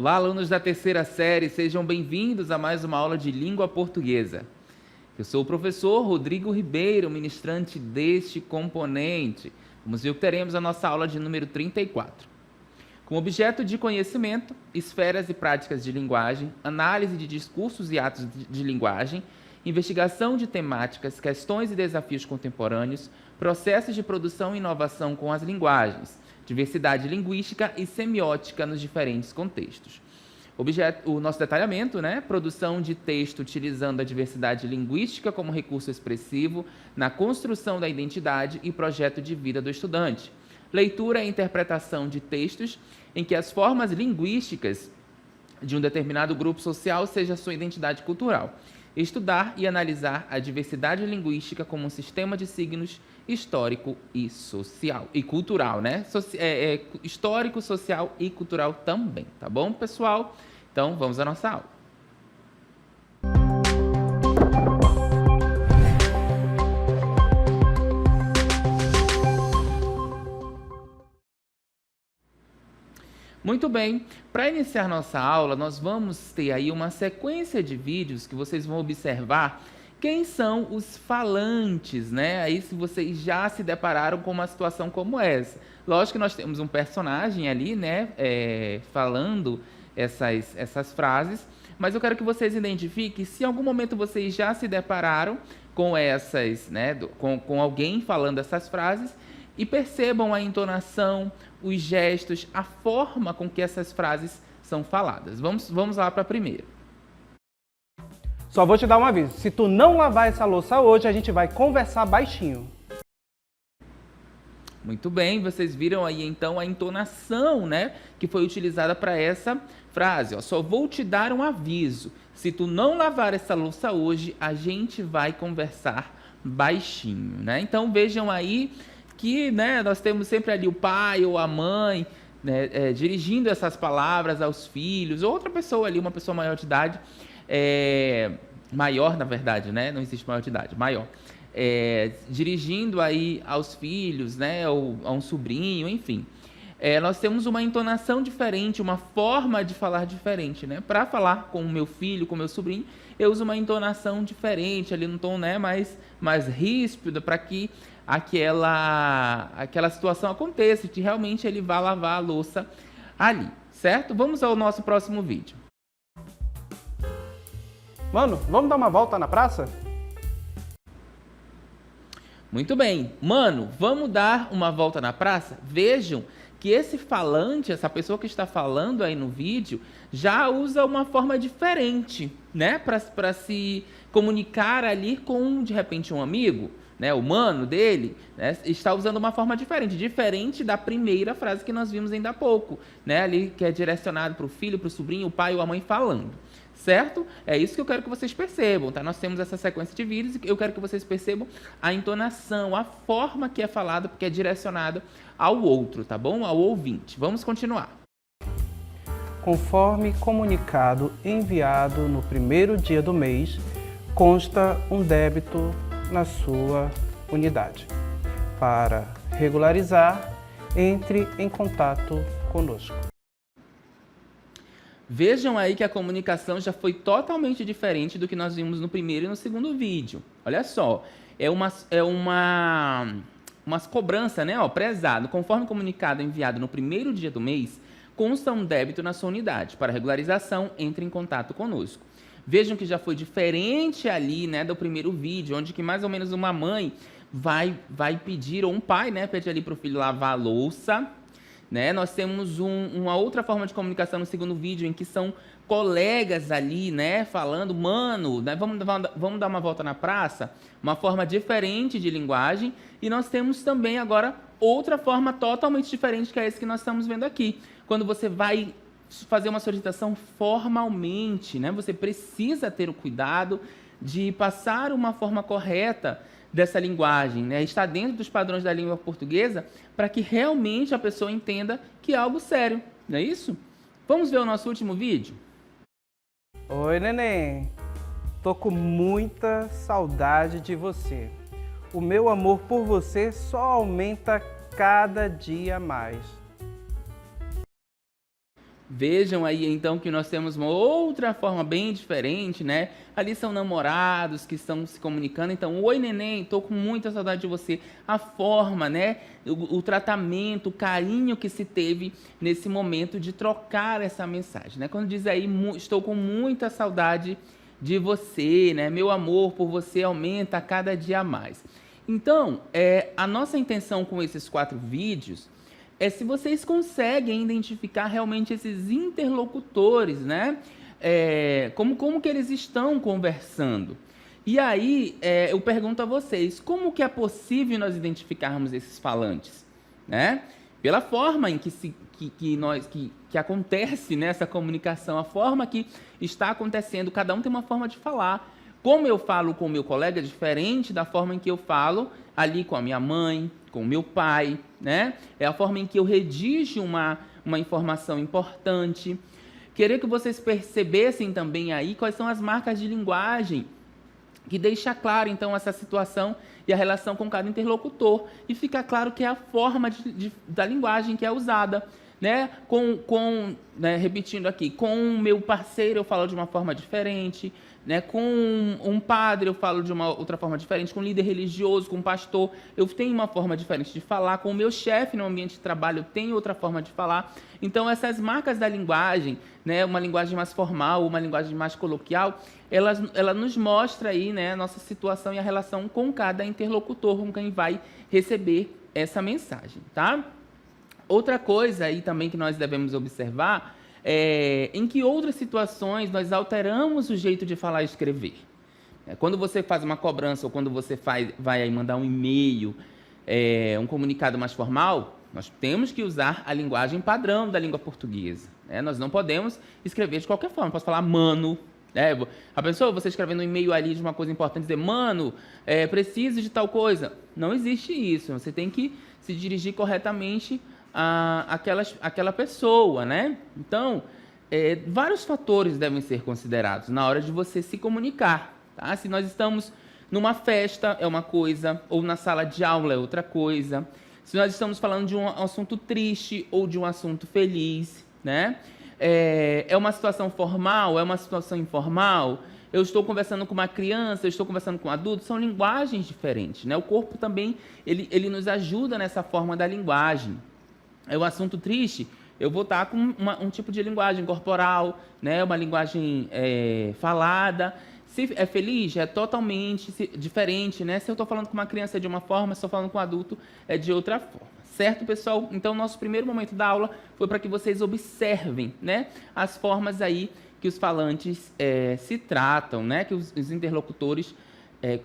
Olá, alunos da terceira série, sejam bem-vindos a mais uma aula de língua portuguesa. Eu sou o professor Rodrigo Ribeiro, ministrante deste componente. Vamos ver o que teremos na nossa aula de número 34. Com objeto de conhecimento, esferas e práticas de linguagem, análise de discursos e atos de linguagem, investigação de temáticas, questões e desafios contemporâneos, processos de produção e inovação com as linguagens, diversidade linguística e semiótica nos diferentes contextos. O nosso detalhamento, produção de texto utilizando a diversidade linguística como recurso expressivo na construção da identidade e projeto de vida do estudante. Leitura e interpretação de textos em que as formas linguísticas de um determinado grupo social seja sua identidade cultural. Estudar e analisar a diversidade linguística como um sistema de signos histórico e social e cultural, histórico, social e cultural também, tá bom, pessoal? Então, vamos à nossa aula. Muito bem, para iniciar nossa aula, nós vamos ter aí uma sequência de vídeos que vocês vão observar quem são os falantes, Aí se vocês já se depararam com uma situação como essa. Lógico que nós temos um personagem ali, falando essas frases, mas eu quero que vocês identifiquem se em algum momento vocês já se depararam com com alguém falando essas frases e percebam a entonação, os gestos, a forma com que essas frases são faladas. Vamos lá para a primeira. Só vou te dar um aviso. Se tu não lavar essa louça hoje, a gente vai conversar baixinho. Muito bem, vocês viram aí então a entonação, que foi utilizada para essa frase. Ó, só vou te dar um aviso. Se tu não lavar essa louça hoje, a gente vai conversar baixinho, Então vejam aí que nós temos sempre ali o pai ou a mãe dirigindo essas palavras aos filhos, ou outra pessoa ali, uma pessoa maior de idade, maior na verdade, não existe maior de idade, maior, dirigindo aí aos filhos, ou a um sobrinho, enfim. Nós temos uma entonação diferente, uma forma de falar diferente, Para falar com o meu filho, com o meu sobrinho, eu uso uma entonação diferente, ali num tom mais ríspido, para que aquela situação aconteça, que realmente ele vá lavar a louça ali, certo? Vamos ao nosso próximo vídeo. Mano, vamos dar uma volta na praça? Muito bem. Mano, vamos dar uma volta na praça? Vejam que esse falante, essa pessoa que está falando aí no vídeo, já usa uma forma diferente, para se comunicar ali com, de repente, um amigo, o mano dele, está usando uma forma diferente da primeira frase que nós vimos ainda há pouco, ali que é direcionado para o filho, para o sobrinho, o pai ou a mãe falando, certo? É isso que eu quero que vocês percebam, tá? Nós temos essa sequência de vídeos e eu quero que vocês percebam a entonação, a forma que é falada, porque é direcionada ao outro, tá bom? Ao ouvinte. Vamos continuar. Conforme comunicado enviado no primeiro dia do mês, consta um débito na sua unidade. Para regularizar, entre em contato conosco. Vejam aí que a comunicação já foi totalmente diferente do que nós vimos no primeiro e no segundo vídeo. Olha só, é uma cobrança, prezado. Conforme comunicado enviado no primeiro dia do mês, consta um débito na sua unidade. Para regularização, entre em contato conosco. Vejam que já foi diferente ali, do primeiro vídeo, onde que mais ou menos uma mãe vai pedir, ou um pai, pede ali para o filho lavar a louça, Nós temos uma outra forma de comunicação no segundo vídeo, em que são colegas ali, falando, mano, vamos dar uma volta na praça, uma forma diferente de linguagem, e nós temos também agora outra forma totalmente diferente, que é esse que nós estamos vendo aqui, quando você vai fazer uma solicitação formalmente, Você precisa ter o cuidado de passar uma forma correta dessa linguagem, Está dentro dos padrões da língua portuguesa para que realmente a pessoa entenda que é algo sério, não é isso? Vamos ver o nosso último vídeo? Oi, neném. Tô com muita saudade de você. O meu amor por você só aumenta cada dia mais. Vejam aí, então, que nós temos uma outra forma bem diferente, né? Ali são namorados que estão se comunicando. Então, oi, neném, tô com muita saudade de você. A forma, né? O tratamento, o carinho que se teve nesse momento de trocar essa mensagem, né? Quando diz aí, estou com muita saudade de você, né? Meu amor por você aumenta a cada dia mais. Então, a nossa intenção com esses 4 vídeos é se vocês conseguem identificar realmente esses interlocutores, né? Como que eles estão conversando. E aí, eu pergunto a vocês, como que é possível nós identificarmos esses falantes? Né? Pela forma em que acontece nessa comunicação, a forma que está acontecendo, cada um tem uma forma de falar. Como eu falo com o meu colega é diferente da forma em que eu falo ali com a minha mãe, com o meu pai, né? É a forma em que eu redijo uma informação importante. Queria que vocês percebessem também aí quais são as marcas de linguagem que deixa claro, então, essa situação e a relação com cada interlocutor. E fica claro que é a forma da linguagem que é usada. Né? Repetindo aqui, com o meu parceiro eu falo de uma forma diferente, né? Com um padre eu falo de uma outra forma diferente, com um líder religioso, com um pastor eu tenho uma forma diferente de falar, com o meu chefe no ambiente de trabalho eu tenho outra forma de falar. Então essas marcas da linguagem, né? Uma linguagem mais formal, uma linguagem mais coloquial, ela nos mostra aí, né, a nossa situação e a relação com cada interlocutor, com quem vai receber essa mensagem, tá? Outra coisa aí também que nós devemos observar é em que outras situações nós alteramos o jeito de falar e escrever. Quando você faz uma cobrança ou quando você vai aí mandar um e-mail, um comunicado mais formal, nós temos que usar a linguagem padrão da língua portuguesa. Né? Nós não podemos escrever de qualquer forma. Posso falar mano. A pessoa, você escrevendo um e-mail ali de uma coisa importante, dizer, mano, preciso de tal coisa. Não existe isso. Você tem que se dirigir corretamente aquela pessoa, né? Então, vários fatores devem ser considerados na hora de você se comunicar, tá? Se nós estamos numa festa, é uma coisa, ou na sala de aula é outra coisa. Se nós estamos falando de um assunto triste ou de um assunto feliz, né? É uma situação formal, é uma situação informal. Eu estou conversando com uma criança, eu estou conversando com um adulto, são linguagens diferentes, né? O corpo também, ele nos ajuda nessa forma da linguagem. É um assunto triste, eu vou estar com um tipo de linguagem corporal, né? Uma linguagem falada. Se é feliz, é totalmente diferente, né? Se eu estou falando com uma criança é de uma forma, se eu estou falando com um adulto é de outra forma. Certo, pessoal? Então, nosso primeiro momento da aula foi para que vocês observem, né, as formas aí que os falantes se tratam, né? Que os interlocutores...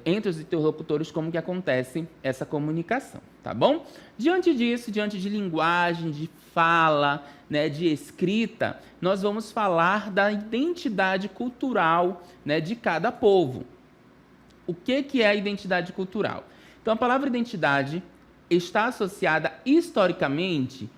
entre os interlocutores, como que acontece essa comunicação, tá bom? Diante disso, diante de linguagem, de fala, né, de escrita, nós vamos falar da identidade cultural, né, de cada povo. O que é a identidade cultural? Então, a palavra identidade está associada historicamente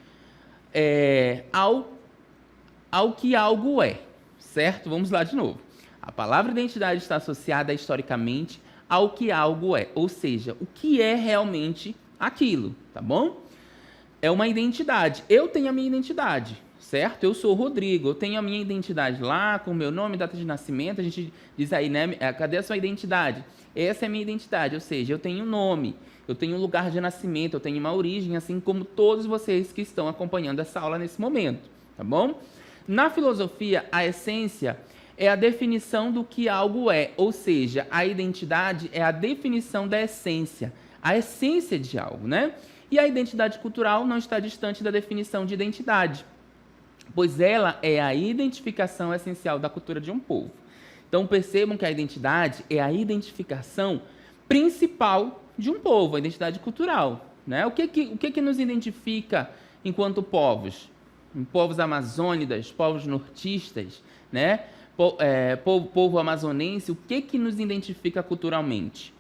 ao que algo é, certo? Vamos lá de novo. A palavra identidade está associada historicamente ao que algo é, ou seja, o que é realmente aquilo, tá bom? É uma identidade. Eu tenho a minha identidade, certo? Eu sou o Rodrigo, eu tenho a minha identidade lá, com o meu nome, data de nascimento, a gente diz aí, né? Cadê a sua identidade? Essa é a minha identidade, ou seja, eu tenho um nome, eu tenho um lugar de nascimento, eu tenho uma origem, assim como todos vocês que estão acompanhando essa aula nesse momento, tá bom? Na filosofia, a essência é a definição do que algo é, ou seja, a identidade é a definição da essência, a essência de algo, né? E a identidade cultural não está distante da definição de identidade, pois ela é a identificação essencial da cultura de um povo. Então percebam que a identidade é a identificação principal de um povo, a identidade cultural, né? O que nos identifica enquanto povos? Povos amazônidas, povos nortistas, né? Povo amazonense, o que nos identifica culturalmente?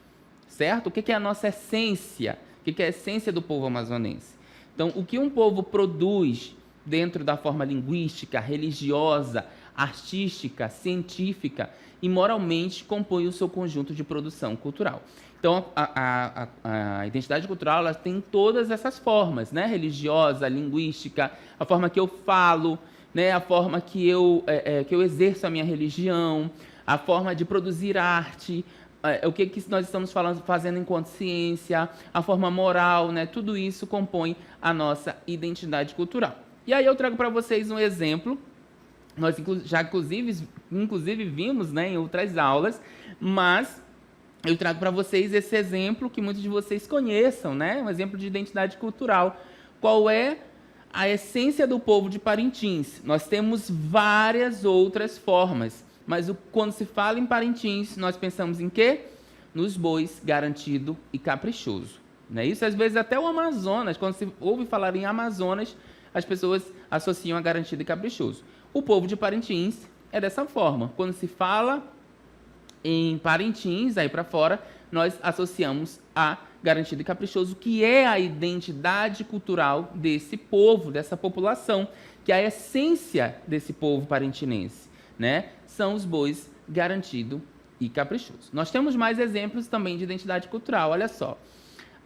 Certo? O que é a nossa essência? O que é a essência do povo amazonense? Então, o que um povo produz dentro da forma linguística, religiosa, artística, científica e moralmente compõe o seu conjunto de produção cultural. Então, a identidade cultural ela tem todas essas formas, né? Religiosa, linguística, a forma que eu falo, né? A forma que eu exerço a minha religião, a forma de produzir arte, o que nós estamos fazendo enquanto ciência, a forma moral, né? Tudo isso compõe a nossa identidade cultural. E aí eu trago para vocês um exemplo. Nós já inclusive vimos, né, em outras aulas, mas eu trago para vocês esse exemplo que muitos de vocês conheçam, né? Um exemplo de identidade cultural. Qual é a essência do povo de Parintins? Nós temos várias outras formas, mas quando se fala em Parintins, nós pensamos em quê? Nos bois, garantido e caprichoso. Não é isso? Às vezes até o Amazonas, quando se ouve falar em Amazonas, as pessoas associam a garantido e caprichoso. O povo de Parintins é dessa forma. Quando se fala em Parintins, aí para fora, nós associamos a garantido e caprichoso, que é a identidade cultural desse povo, dessa população, que é a essência desse povo parintinense, né? São os bois garantido e caprichoso. Nós temos mais exemplos também de identidade cultural, olha só.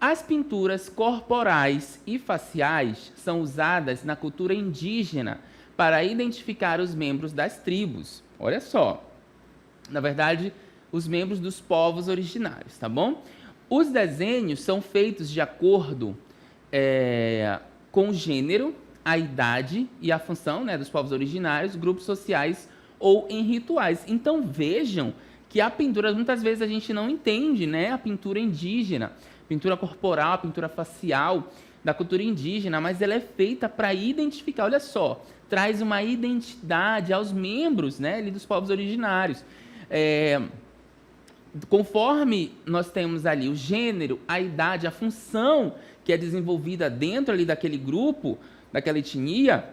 As pinturas corporais e faciais são usadas na cultura indígena para identificar os membros das tribos. Olha só. Na verdade, os membros dos povos originários, tá bom? Os desenhos são feitos de acordo com o gênero, a idade e a função, né, dos povos originários, grupos sociais ou em rituais. Então vejam que a pintura, muitas vezes a gente não entende, né, a pintura indígena, pintura corporal, a pintura facial da cultura indígena, mas ela é feita para identificar, olha só, traz uma identidade aos membros, né, ali dos povos originários. Conforme nós temos ali o gênero, a idade, a função que é desenvolvida dentro ali daquele grupo, daquela etnia,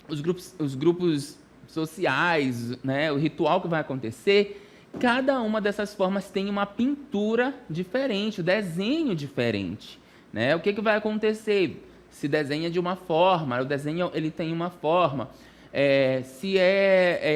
os grupos sociais, né, o ritual que vai acontecer, cada uma dessas formas tem uma pintura diferente, um desenho diferente, né? O que vai acontecer? Se desenha de uma forma, o desenho ele tem uma forma, se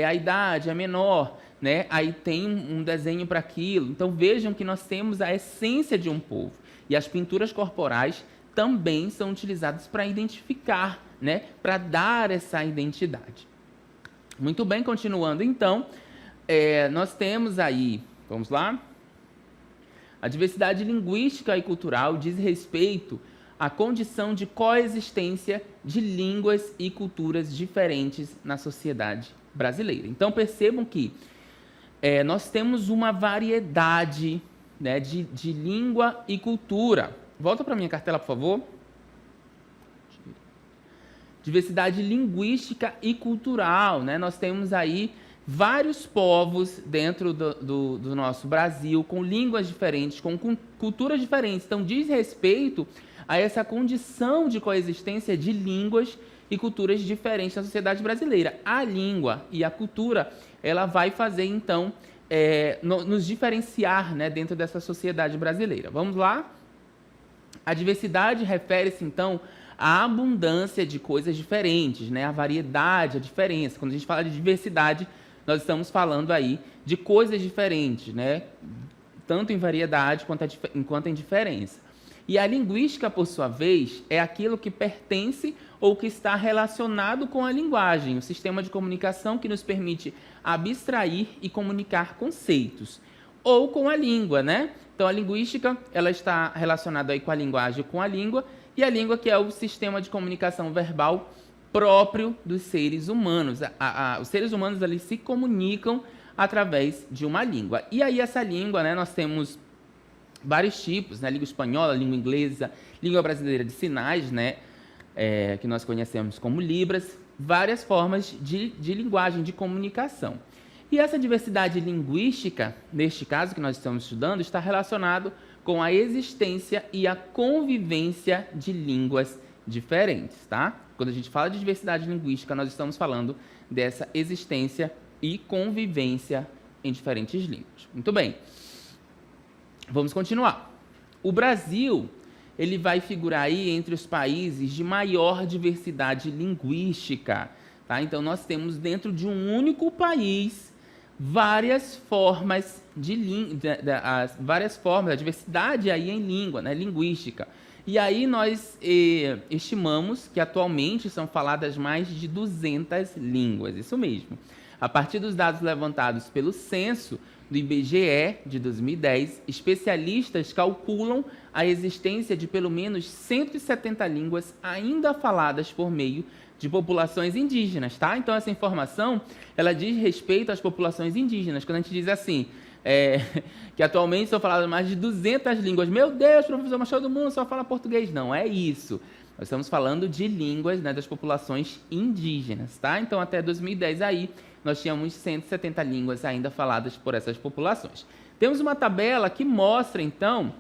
a idade é menor, né? Aí tem um desenho para aquilo. Então vejam que nós temos a essência de um povo. E as pinturas corporais também são utilizadas para identificar, né? Para dar essa identidade. Muito bem, continuando então, nós temos aí, vamos lá? A diversidade linguística e cultural diz respeito à condição de coexistência de línguas e culturas diferentes na sociedade brasileira. Então percebam que nós temos uma variedade, né, de língua e cultura. Volta para a minha cartela, por favor. Diversidade linguística e cultural, né? Nós temos aí vários povos dentro do nosso Brasil, com línguas diferentes, com culturas diferentes. Então, diz respeito a essa condição de coexistência de línguas e culturas diferentes na sociedade brasileira. A língua e a cultura, ela vai fazer, então, nos diferenciar, né, dentro dessa sociedade brasileira. Vamos lá? A diversidade refere-se, então, à abundância de coisas diferentes, né? A variedade, a diferença. Quando a gente fala de diversidade, nós estamos falando aí de coisas diferentes, né? Tanto em variedade quanto em diferença. E a linguística, por sua vez, é aquilo que pertence ou que está relacionado com a linguagem, o sistema de comunicação que nos permite abstrair e comunicar conceitos, ou com a língua, né? Então, a linguística, ela está relacionada aí com a linguagem, com a língua, e a língua que é o sistema de comunicação verbal próprio dos seres humanos. Os seres humanos ali se comunicam através de uma língua. E aí essa língua, né, nós temos vários tipos, né? Língua espanhola, língua inglesa, língua brasileira de sinais, né? Que nós conhecemos como Libras, várias formas de linguagem, de comunicação. E essa diversidade linguística, neste caso que nós estamos estudando, está relacionado com a existência e a convivência de línguas diferentes, tá? Quando a gente fala de diversidade linguística, nós estamos falando dessa existência e convivência em diferentes línguas. Muito bem. Vamos continuar. O Brasil, ele vai figurar aí entre os países de maior diversidade linguística, tá? Então, nós temos dentro de um único país várias formas de várias formas, a diversidade aí em língua, né, linguística. E aí nós estimamos que atualmente são faladas mais de 200 línguas, isso mesmo. A partir dos dados levantados pelo censo do IBGE de 2010, especialistas calculam a existência de pelo menos 170 línguas ainda faladas por meio de populações indígenas, tá? Então essa informação, ela diz respeito às populações indígenas. Quando a gente diz assim, que atualmente são faladas mais de 200 línguas. Meu Deus, professor, mas todo mundo só fala português. Não é isso. Nós estamos falando de línguas, né, das populações indígenas, tá? Então, até 2010 aí, nós tínhamos 170 línguas ainda faladas por essas populações. Temos uma tabela que mostra, então,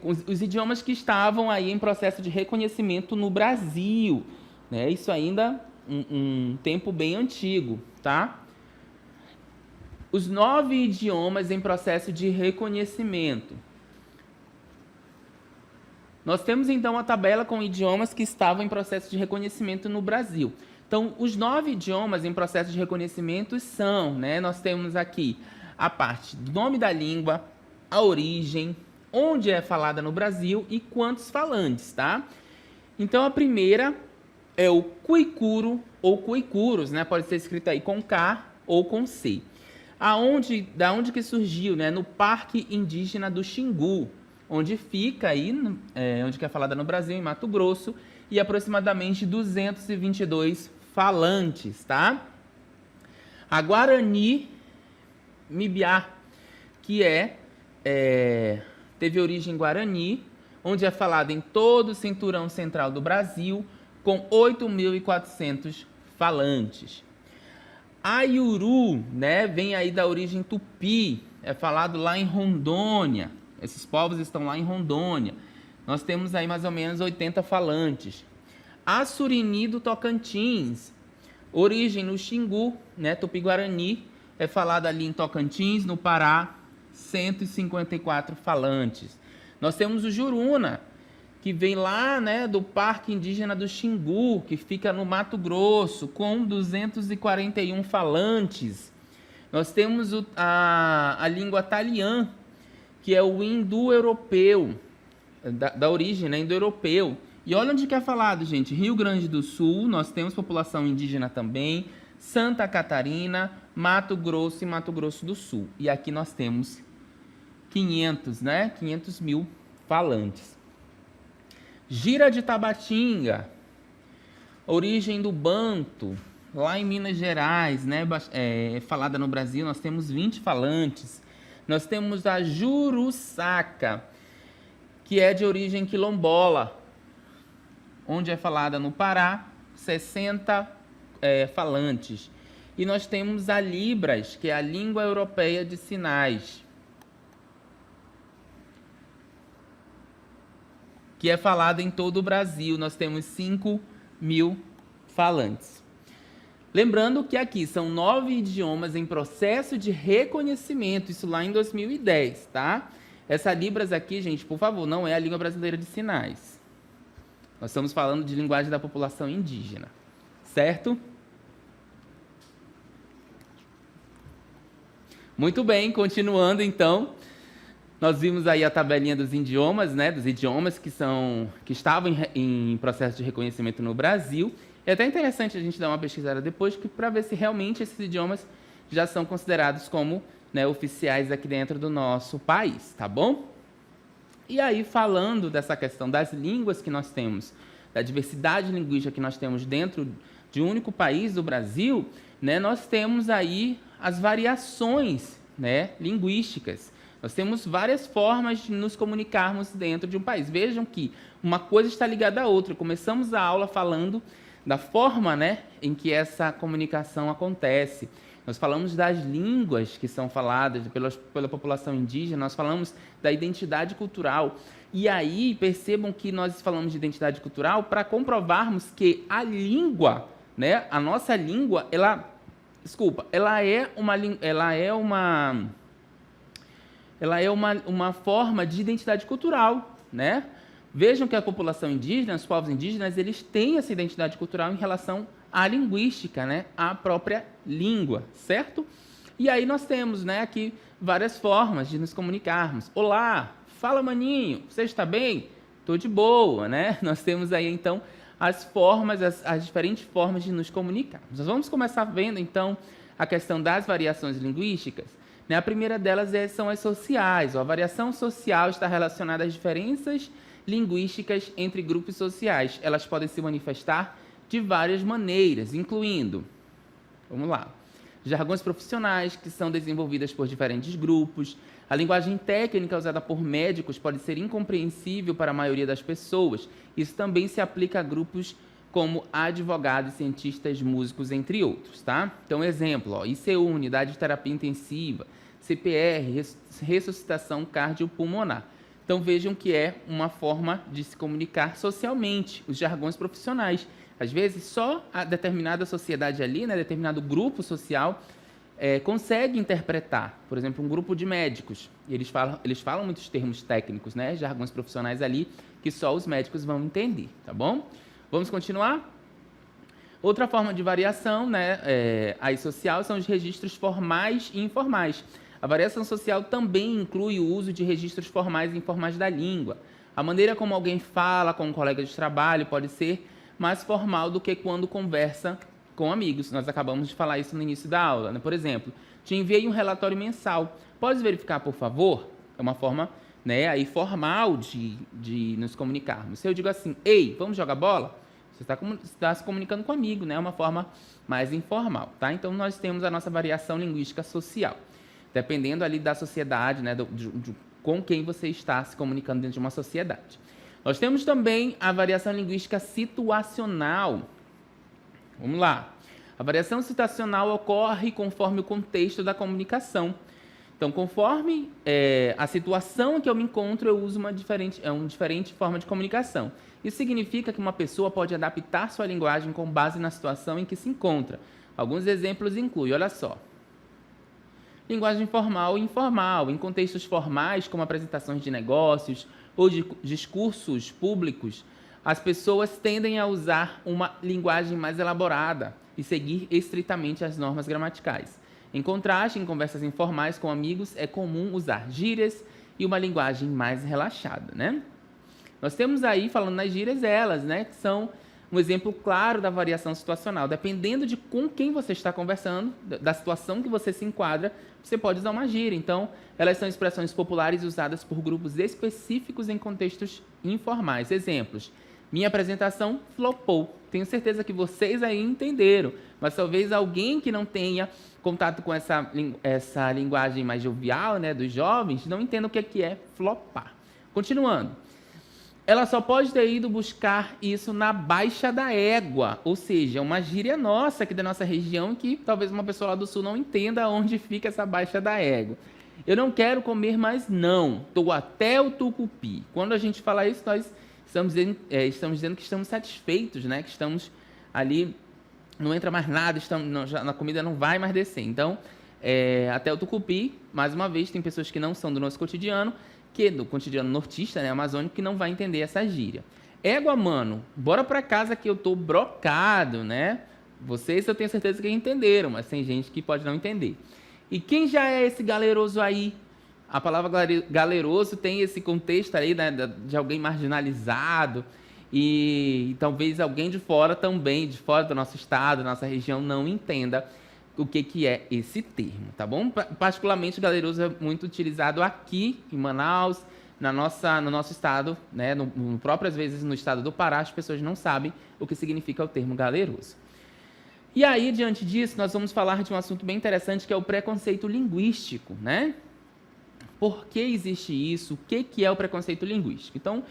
os idiomas que estavam aí em processo de reconhecimento no Brasil, né? Isso ainda um tempo bem antigo, tá? Os 9 idiomas em processo de reconhecimento. Nós temos, então, a tabela com idiomas que estavam em processo de reconhecimento no Brasil. Então, os 9 idiomas em processo de reconhecimento são, né? Nós temos aqui a parte do nome da língua, a origem, onde é falada no Brasil e quantos falantes, tá? Então, a primeira é o cuicuro ou cuicuros, né? Pode ser escrito aí com K ou com C. Da onde que surgiu, né? No Parque Indígena do Xingu, onde fica aí, onde que é falada no Brasil, em Mato Grosso, e aproximadamente 222 falantes, tá? A Guarani Mibiá, que teve origem guarani, onde é falada em todo o cinturão central do Brasil, com 8.400 falantes. Aiuru, né, vem aí da origem tupi, é falado lá em Rondônia. Esses povos estão lá em Rondônia. Nós temos aí mais ou menos 80 falantes. Assurini do Tocantins, origem no Xingu, né, Tupi-Guarani, é falado ali em Tocantins, no Pará, 154 falantes. Nós temos o Juruna, que vem lá, né, do Parque Indígena do Xingu, que fica no Mato Grosso, com 241 falantes. Nós temos a língua taliã, que é o indo-europeu, da origem, né, indo-europeu. E olha onde que é falado, gente. Rio Grande do Sul, nós temos população indígena também, Santa Catarina, Mato Grosso e Mato Grosso do Sul. E aqui nós temos 500 mil falantes. Gira de Tabatinga, origem do Banto, lá em Minas Gerais, né, falada no Brasil, nós temos 20 falantes. Nós temos a Juruçaca, que é de origem quilombola, onde é falada no Pará, 60 falantes. E nós temos a Libras, que é a língua europeia de sinais, que é falada em todo o Brasil. Nós temos 5.000 falantes. Lembrando que aqui são 9 idiomas em processo de reconhecimento, isso lá em 2010, tá? Essa Libras aqui, gente, por favor, não é a língua brasileira de sinais. Nós estamos falando de linguagem da população indígena, certo? Muito bem, continuando então. Nós vimos aí a tabelinha dos idiomas, né? Dos idiomas que estavam em processo de reconhecimento no Brasil. É até interessante a gente dar uma pesquisada depois para ver se realmente esses idiomas já são considerados como, né, oficiais aqui dentro do nosso país, tá bom? E aí, falando dessa questão das línguas que nós temos, da diversidade linguística que nós temos dentro de um único país, do Brasil, né, nós temos aí as variações, né, linguísticas. Nós temos várias formas de nos comunicarmos dentro de um país. Vejam que uma coisa está ligada à outra. Começamos a aula falando da forma, né, em que essa comunicação acontece. Nós falamos das línguas que são faladas pela população indígena, nós falamos da identidade cultural. E aí, percebam que nós falamos de identidade cultural para comprovarmos que a língua, né, a nossa língua, ela é uma forma de identidade cultural, né? Vejam que a população indígena, os povos indígenas, eles têm essa identidade cultural em relação à linguística, né? À própria língua, certo? E aí nós temos, né, aqui várias formas de nos comunicarmos. Olá, fala maninho, você está bem? Tô de boa, né? Nós temos aí então as diferentes formas de nos comunicar. Nós vamos começar vendo então a questão das variações linguísticas. A primeira delas são as sociais. A variação social está relacionada às diferenças linguísticas entre grupos sociais. Elas podem se manifestar de várias maneiras, incluindo, vamos lá, jargões profissionais que são desenvolvidas por diferentes grupos. A linguagem técnica usada por médicos pode ser incompreensível para a maioria das pessoas. Isso também se aplica a grupos como advogados, cientistas, músicos, entre outros, tá? Então, exemplo, ICU, Unidade de Terapia Intensiva, CPR, ressuscitação cardiopulmonar. Então, vejam que é uma forma de se comunicar socialmente, os jargões profissionais. Às vezes, só a determinada sociedade ali, né, determinado grupo social, consegue interpretar. Por exemplo, um grupo de médicos, eles falam muitos termos técnicos, né, jargões profissionais ali, que só os médicos vão entender, tá bom? Vamos continuar? Outra forma de variação, né, aí social, são os registros formais e informais. A variação social também inclui o uso de registros formais e informais da língua. A maneira como alguém fala com um colega de trabalho pode ser mais formal do que quando conversa com amigos. Nós acabamos de falar isso no início da aula, né? Por exemplo, te enviei um relatório mensal. Pode verificar, por favor? É uma forma, né, aí formal de nos comunicarmos. Se eu digo assim, ei, vamos jogar bola? Você está se comunicando com um amigo, né? É uma forma mais informal, tá? Então, nós temos a nossa variação linguística social, dependendo ali da sociedade, né? Com quem você está se comunicando dentro de uma sociedade. Nós temos também a variação linguística situacional. Vamos lá. A variação situacional ocorre conforme o contexto da comunicação. Então, conforme a situação em que eu me encontro, eu uso uma diferente forma de comunicação. Isso significa que uma pessoa pode adaptar sua linguagem com base na situação em que se encontra. Alguns exemplos incluem, olha só, linguagem formal e informal. Em contextos formais, como apresentações de negócios ou de discursos públicos, as pessoas tendem a usar uma linguagem mais elaborada e seguir estritamente as normas gramaticais. Em contraste, em conversas informais com amigos, é comum usar gírias e uma linguagem mais relaxada, né? Nós temos aí, falando nas gírias, elas, né, que são um exemplo claro da variação situacional. Dependendo de com quem você está conversando, da situação que você se enquadra, você pode usar uma gíria. Então, elas são expressões populares usadas por grupos específicos em contextos informais. Exemplos: minha apresentação flopou. Tenho certeza que vocês aí entenderam, mas talvez alguém que não tenha contato com essa linguagem mais jovial, né, dos jovens, não entenda o que é flopar. Continuando. Ela só pode ter ido buscar isso na Baixa da Égua, ou seja, uma gíria nossa aqui da nossa região que talvez uma pessoa lá do sul não entenda onde fica essa Baixa da Égua. Eu não quero comer mais não, estou até o tucupi. Quando a gente fala isso, nós estamos dizendo que estamos satisfeitos, né? Que estamos ali, não entra mais nada, a comida não vai mais descer. Então, até o tucupi, mais uma vez, tem pessoas que não são do nosso cotidiano, do cotidiano nortista, né, amazônico, que não vai entender essa gíria. Égua, mano, bora pra casa que eu tô brocado, né? Vocês eu tenho certeza que entenderam, mas tem gente que pode não entender. E quem já é esse galeroso aí? A palavra galeroso tem esse contexto aí, né, de alguém marginalizado e talvez alguém de fora também, de fora do nosso estado, da nossa região, não entenda o que é esse termo, tá bom? Particularmente, o galeroso é muito utilizado aqui em Manaus, no nosso estado, né? Próprias vezes no estado do Pará, as pessoas não sabem o que significa o termo galeroso. E aí, diante disso, nós vamos falar de um assunto bem interessante, que é o preconceito linguístico, né? Por que existe isso? O que é o preconceito linguístico? Então,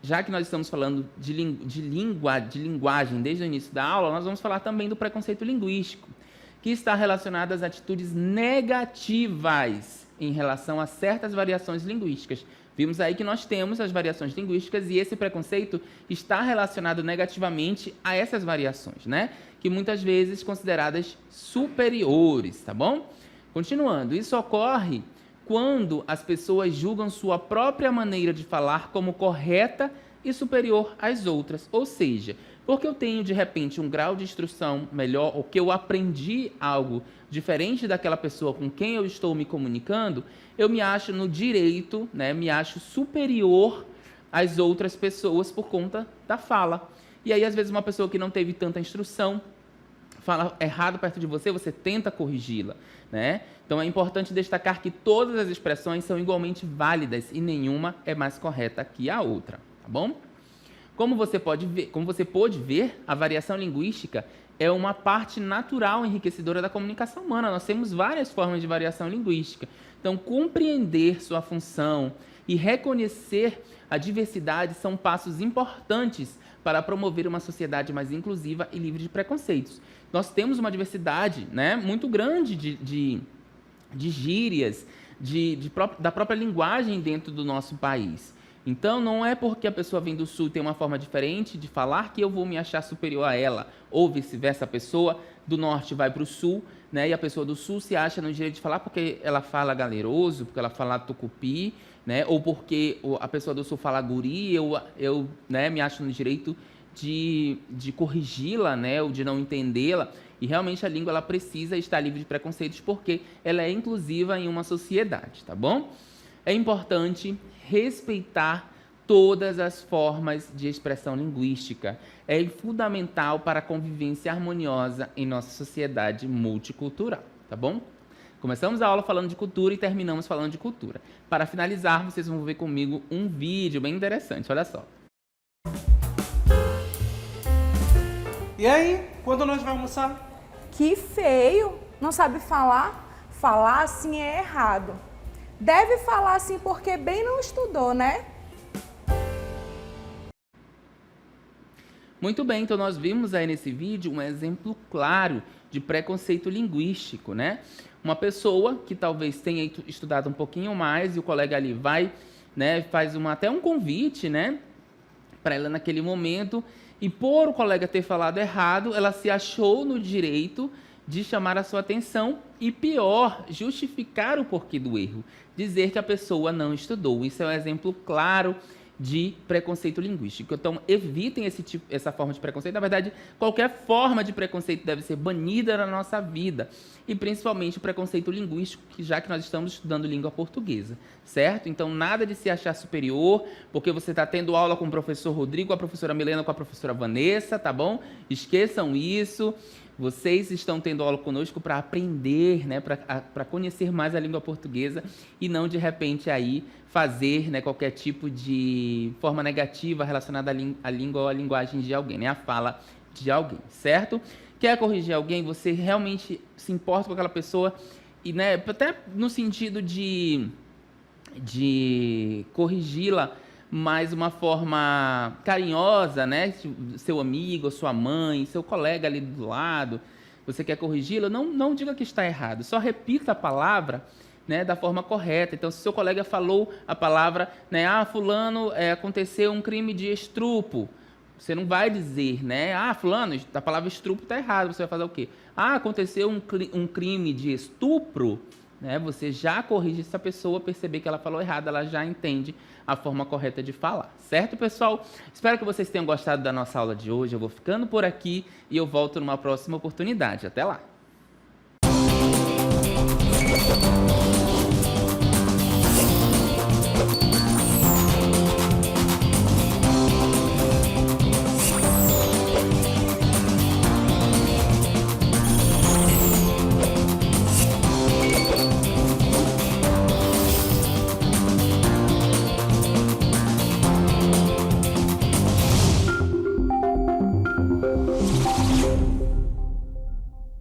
já que nós estamos falando de linguagem desde o início da aula, nós vamos falar também do preconceito linguístico, que está relacionado às atitudes negativas em relação a certas variações linguísticas. Vimos aí que nós temos as variações linguísticas e esse preconceito está relacionado negativamente a essas variações, né? Que muitas vezes consideradas superiores, tá bom? Continuando, isso ocorre quando as pessoas julgam sua própria maneira de falar como correta e superior às outras. Ou seja, porque eu tenho, de repente, um grau de instrução melhor, ou que eu aprendi algo diferente daquela pessoa com quem eu estou me comunicando, eu me acho no direito, né, me acho superior às outras pessoas por conta da fala. E aí, às vezes, uma pessoa que não teve tanta instrução fala errado perto de você, você tenta corrigi-la, né? Então é importante destacar que todas as expressões são igualmente válidas e nenhuma é mais correta que a outra, tá bom? Como você pode ver, a variação linguística é uma parte natural enriquecedora da comunicação humana. Nós temos várias formas de variação linguística. Então, compreender sua função e reconhecer a diversidade são passos importantes para promover uma sociedade mais inclusiva e livre de preconceitos. Nós temos uma diversidade, né, muito grande de gírias, da própria linguagem dentro do nosso país. Então, não é porque a pessoa vem do sul e tem uma forma diferente de falar que eu vou me achar superior a ela, ou vice-versa, a pessoa do norte vai para o sul, né, e a pessoa do sul se acha no direito de falar porque ela fala galeroso, porque ela fala tucupi, né, ou porque a pessoa do sul fala guri, eu né, me acho no direito de corrigi-la, né, ou de não entendê-la. E realmente a língua ela precisa estar livre de preconceitos porque ela é inclusiva em uma sociedade, tá bom? É importante respeitar todas as formas de expressão linguística. É fundamental para a convivência harmoniosa em nossa sociedade multicultural, tá bom? Começamos a aula falando de cultura e terminamos falando de cultura. Para finalizar, vocês vão ver comigo um vídeo bem interessante, olha só. E aí, quando nós vamos almoçar? Que feio! Não sabe falar? Falar assim é errado. Deve falar assim porque bem não estudou, né? Muito bem, então nós vimos aí nesse vídeo um exemplo claro de preconceito linguístico, né? Uma pessoa que talvez tenha estudado um pouquinho mais e o colega ali vai, né, faz até um convite, né, para ela naquele momento, e por o colega ter falado errado, ela se achou no direito de chamar a sua atenção e, pior, justificar o porquê do erro, dizer que a pessoa não estudou. Isso é um exemplo claro de preconceito linguístico. Então, evitem essa forma de preconceito. Na verdade, qualquer forma de preconceito deve ser banida na nossa vida. E, principalmente, o preconceito linguístico, já que nós estamos estudando língua portuguesa, certo? Então, nada de se achar superior, porque você está tendo aula com o professor Rodrigo, com a professora Milena, com a professora Vanessa, tá bom? Esqueçam isso. Vocês estão tendo aula conosco para aprender, né, para conhecer mais a língua portuguesa e não, de repente, aí fazer, né, qualquer tipo de forma negativa relacionada à língua ou à linguagem de alguém, né, a fala de alguém, certo? Quer corrigir alguém, você realmente se importa com aquela pessoa e, né, até no sentido de corrigi-la, mas uma forma carinhosa, né? Seu amigo, sua mãe, seu colega ali do lado, você quer corrigi-lo, não diga que está errado, só repita a palavra, né, da forma correta. Então, se seu colega falou a palavra, né, fulano, aconteceu um crime de estupro, você não vai dizer, né, fulano, a palavra estupro está errada, você vai fazer o quê? Aconteceu um crime de estupro, né, você já corrige se a pessoa perceber que ela falou errado, ela já entende a forma correta de falar, certo, pessoal? Espero que vocês tenham gostado da nossa aula de hoje. Eu vou ficando por aqui e eu volto numa próxima oportunidade. Até lá!